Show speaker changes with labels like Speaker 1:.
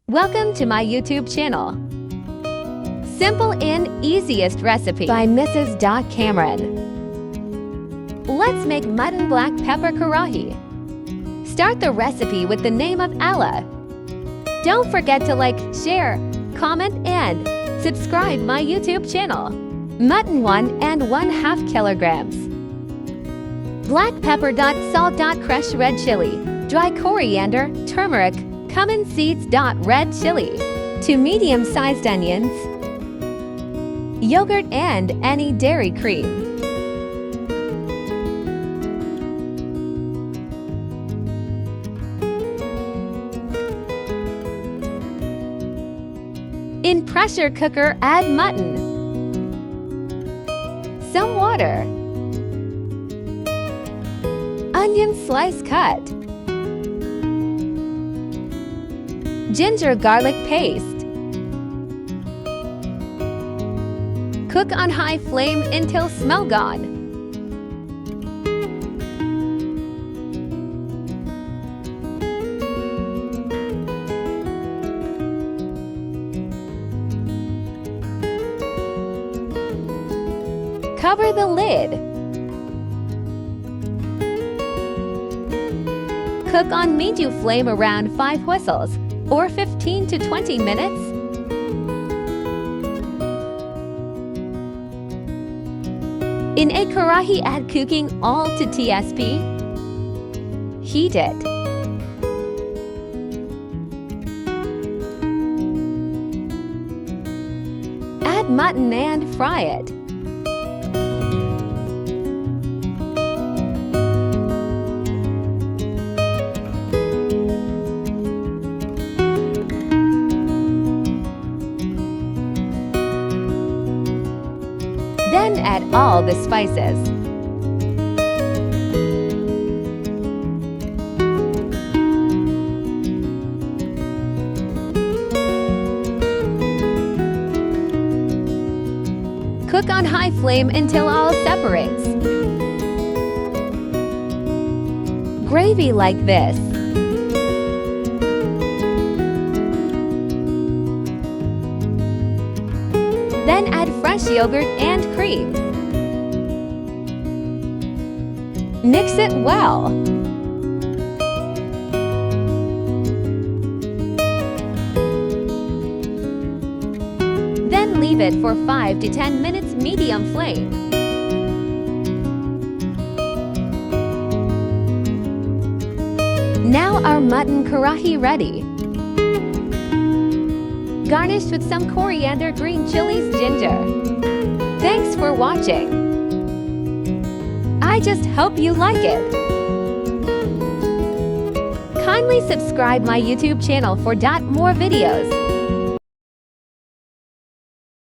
Speaker 1: Welcome to my YouTube channel. Simple and easiest recipe by Mrs.Kamra. Let's make mutton black pepper karahi. Start the recipe with the name of Allah. Don't forget to like, share, comment and subscribe my YouTube channel. Mutton 1.5 kilograms. Black pepper, salt, crushed red chili, dry coriander, turmeric, cumin seeds, red chili, 2 medium-sized onions, yogurt and any dairy cream. In pressure cooker, add mutton, some water, onion slice cut, ginger garlic paste. Cook on high flame until smell gone. Cover the lid. Cook on medium flame around 5 whistles or 15 to 20 minutes. In a karahi, add cooking oil to tbsp. Heat it. Add mutton and fry it. Then add all the spices. Cook on high flame until all separates. Gravy like this. Then add fresh yogurt and cream. Mix it well. Then leave it for 5 to 10 minutes medium flame. Now our mutton karahi ready. Garnished with some coriander, green chilies, ginger. Thanks for watching. I just hope you like it. Kindly subscribe my YouTube channel for more videos.